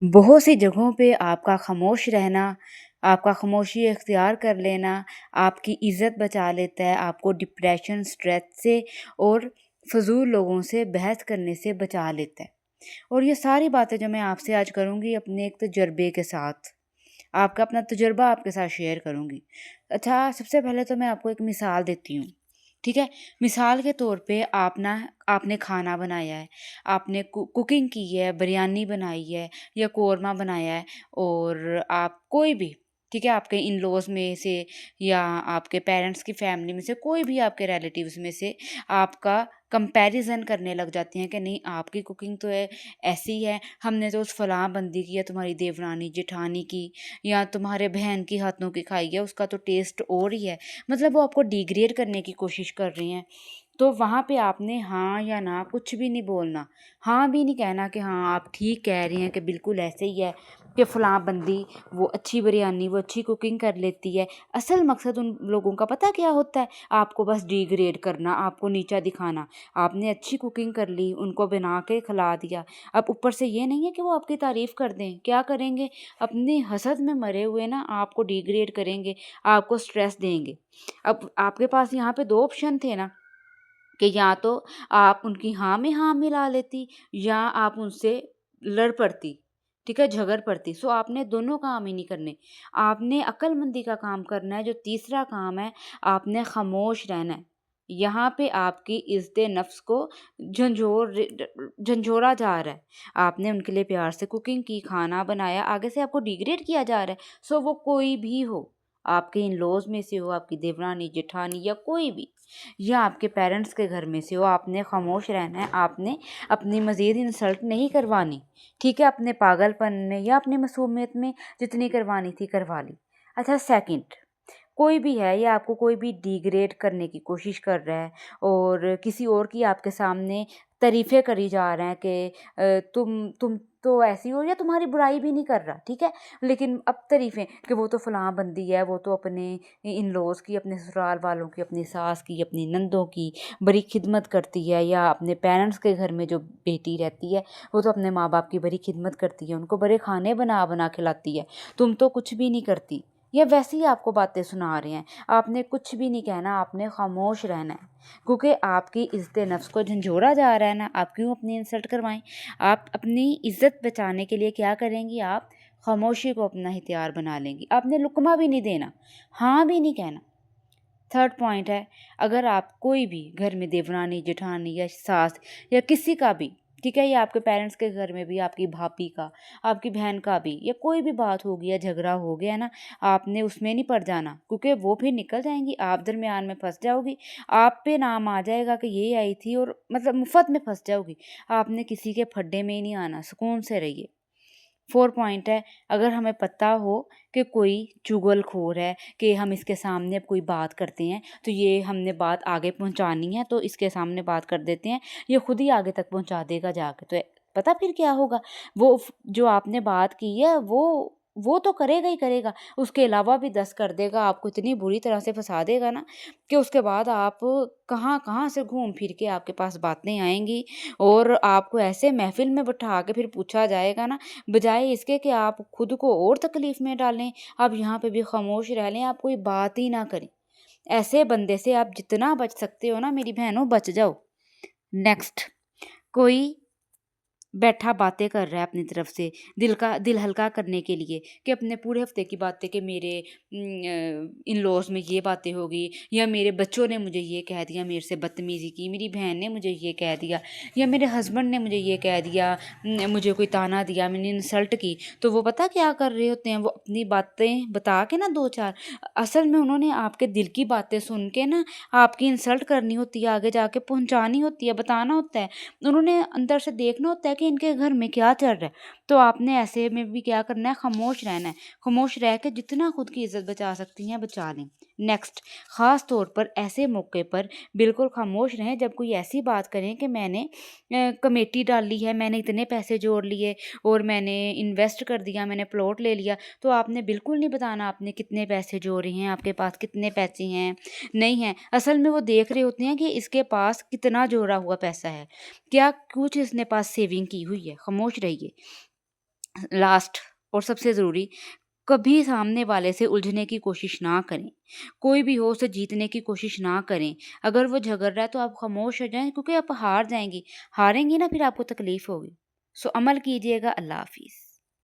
बहुत सी जगहों पे आपका खामोश रहना, आपका खामोशी इख्तियार कर लेना, आपकी इज़्ज़त बचा लेता है, आपको डिप्रेशन, स्ट्रेस से और फ़ज़ूल लोगों से बहस करने से बचा लेता है। और ये सारी बातें जो मैं आपसे आज करूँगी अपने एक तजुर्बे के साथ, आपका अपना तजुर्बा आपके साथ शेयर करूँगी। अच्छा, सबसे पहले तो मैं आपको एक मिसाल देती हूँ, ठीक है? मिसाल के तौर पे आपने खाना बनाया है, आपने कुकिंग की है, बिरयानी बनाई है या कोरमा बनाया है और आप कोई भी, ठीक है? आपके इन-लॉज़ में से या आपके पेरेंट्स की फैमिली में से कोई भी आपके रिलेटिव्स में से आपका कंपैरिज़न करने लग जाते हैं कि नहीं आपकी कुकिंग तो ऐसी है, हमने तो उस फलाँ बंदी की या तुम्हारी देवरानी, जेठानी की या तुम्हारे बहन की हाथों की खाई है, उसका तो टेस्ट और ही है। मतलब वो आपको डिग्रेड करने की कोशिश कर रही हैं। तो वहाँ पे आपने हाँ या ना कुछ भी नहीं बोलना। हाँ भी नहीं कहना कि हाँ, आप ठीक कह रही हैं कि बिल्कुल ऐसे ही है कि फलाँ बंदी वो अच्छी बिरयानी, वो अच्छी कुकिंग कर लेती है। असल मकसद उन लोगों का पता क्या होता है? आपको बस डिग्रेड करना, आपको नीचा दिखाना। आपने अच्छी कुकिंग कर ली, उनको बना के खिला दिया। अब ऊपर से ये नहीं है कि वो आपकी तारीफ़ कर दें। क्या करेंगे? अपनी हसद में मरे हुए ना आपको डिग्रेड करेंगे, आपको स्ट्रेस देंगे। अब आपके पास यहाँ पे 2 ऑप्शन थे ना कि या तो आप उनकी हाँ में हाँ मिला लेती या आप उनसे लड़ पड़ती, ठीक है? झगड़ पड़ती। सो आपने दोनों काम ही नहीं करने। आपने अक्लमंदी का काम करना है। जो तीसरा काम है, आपने खामोश रहना है। यहाँ पे आपकी इज़्ज़त-ए-नफ़्स को झंझोड़ा जा रहा है। आपने उनके लिए प्यार से कुकिंग की, खाना बनाया, आगे से आपको डिग्रेड किया जा रहा है। सो वो कोई भी हो, आपके इन-लॉज़ में से हो, आपकी देवरानी, जेठानी या कोई भी, या आपके पेरेंट्स के घर में से हो, आपने खामोश रहना है। आपने अपनी मज़ीद इंसल्ट नहीं करवानी, ठीक है? अपने पागलपन में या अपनी मासूमियत में जितनी करवानी थी करवा ली। अच्छा, सेकंड, कोई भी है या आपको कोई भी डिग्रेड करने की कोशिश कर रहा है और किसी और की आपके सामने तारीफ़ें करी जा रहे हैं कि तुम तो ऐसी हो, या तुम्हारी बुराई भी नहीं कर रहा, ठीक है? लेकिन अब तारीफ़ें कि वो तो फलाँ बंदी है, वो तो अपने इन-लॉज़ की, अपने ससुराल वालों की, अपनी सास की, अपनी नंदों की बड़ी खिदमत करती है, या अपने पेरेंट्स के घर में जो बेटी रहती है, वो तो अपने माँ-बाप की बड़ी खिदमत करती है, उनको बड़े खाने बना-बना खिलाती है। तुम तो कुछ भी नहीं करती। या वैसे ही आपको बातें सुना रहे हैं। आपने कुछ भी नहीं कहना, आपने खामोश रहना है। क्योंकि आपकी इज़्ज़त-ए-नफ़्स को झंझोड़ा जा रहा है ना, आप क्यों अपनी इंसल्ट करवाएँ? आप अपनी इज़्ज़त बचाने के लिए क्या करेंगी? आप खामोशी को अपना हथियार बना लेंगी। आपने लुक़मा भी नहीं देना, हाँ भी नहीं कहना। थर्ड पॉइंट है, अगर आप कोई भी घर में देवरानी, जेठानी या सास या किसी का भी, ठीक है, या आपके पेरेंट्स के घर में भी आपकी भाभी का, आपकी बहन का भी, या कोई भी बात हो गई या झगड़ा हो गया ना, आपने उसमें नहीं पड़ जाना, क्योंकि वो फिर निकल जाएँगी, आप दरमियान में फँस जाओगी। आप पे नाम आ जाएगा कि ये आई थी, और मतलब मुफ़्त में फँस जाओगी। आपने किसी के फड्डे में ही नहीं आना, सुकून से रहिए। 4 पॉइंट है, अगर हमें पता हो कि कोई चुगलखोर है, कि हम इसके सामने अब कोई बात करते हैं, तो ये हमने बात आगे पहुँचानी है, तो इसके सामने बात कर देते हैं, ये खुद ही आगे तक पहुँचा देगा जाके। तो पता फिर क्या होगा? वो जो आपने बात की है, वो तो करेगा ही करेगा, उसके अलावा भी 10 कर देगा, आपको इतनी बुरी तरह से फँसा देगा ना कि उसके बाद आप कहाँ-कहाँ से घूम फिर के आपके पास बातें आएँगी, और आपको ऐसे महफ़िल में बिठा के फिर पूछा जाएगा ना, बजाय इसके कि आप खुद को और तकलीफ में डालें, आप यहाँ पे भी खामोश रह लें, आप कोई बात ही ना करें। ऐसे बंदे से आप जितना बच सकते हो ना मेरी बहनों, बच जाओ। नेक्स्ट, कोई बैठा बातें कर रहा है अपनी तरफ से, दिल हल्का करने के लिए, कि अपने पूरे हफ्ते की बातें, कि मेरे इन लॉज में ये बातें हो गई, या मेरे बच्चों ने मुझे ये कह दिया, मेरे से बदतमीज़ी की, मेरी बहन ने मुझे ये कह दिया, या मेरे हस्बैंड ने मुझे ये कह दिया, मुझे कोई ताना दिया, मैंने इंसल्ट की। तो वो पता क्या कर रहे होते हैं, वो अपनी बातें बता के ना दो चार, असल में उन्होंने आपके दिल की बातें सुन के ना आपकी इंसल्ट करनी होती है, आगे जाके पहुंचानी होती है, बताना होता है। उन्होंने अंदर से देखना होता है कि इनके घर में क्या चल रहा है। तो आपने ऐसे में भी क्या करना है, खामोश रहना है। खामोश रह के जितना खुद की इज्जत बचा सकती हैं बचा लें। नेक्स्ट, ख़ास तौर पर ऐसे मौके पर बिल्कुल खामोश रहें जब कोई ऐसी बात करें कि मैंने कमेटी डाली है, मैंने इतने पैसे जोड़ लिए और मैंने इन्वेस्ट कर दिया, मैंने प्लॉट ले लिया। तो आपने बिल्कुल नहीं बताना आपने कितने पैसे जोड़े हैं, आपके पास कितने पैसे हैं, नहीं हैं। असल में वो देख रहे होते हैं कि इसके पास कितना जोड़ा हुआ पैसा है, क्या कुछ इसने पास सेविंग की हुई है। खामोश रहिए। لاسٹ اور سب سے ضروری، کبھی سامنے والے سے الجھنے کی کوشش نہ کریں، کوئی بھی ہو اسے جیتنے کی کوشش نہ کریں، اگر وہ جھگڑ رہا ہے تو آپ خاموش ہو جائیں کیونکہ آپ ہار جائیں گی، ہاریں گی نا پھر آپ کو تکلیف ہوگی، سو عمل کیجیے گا۔ اللہ حافظ۔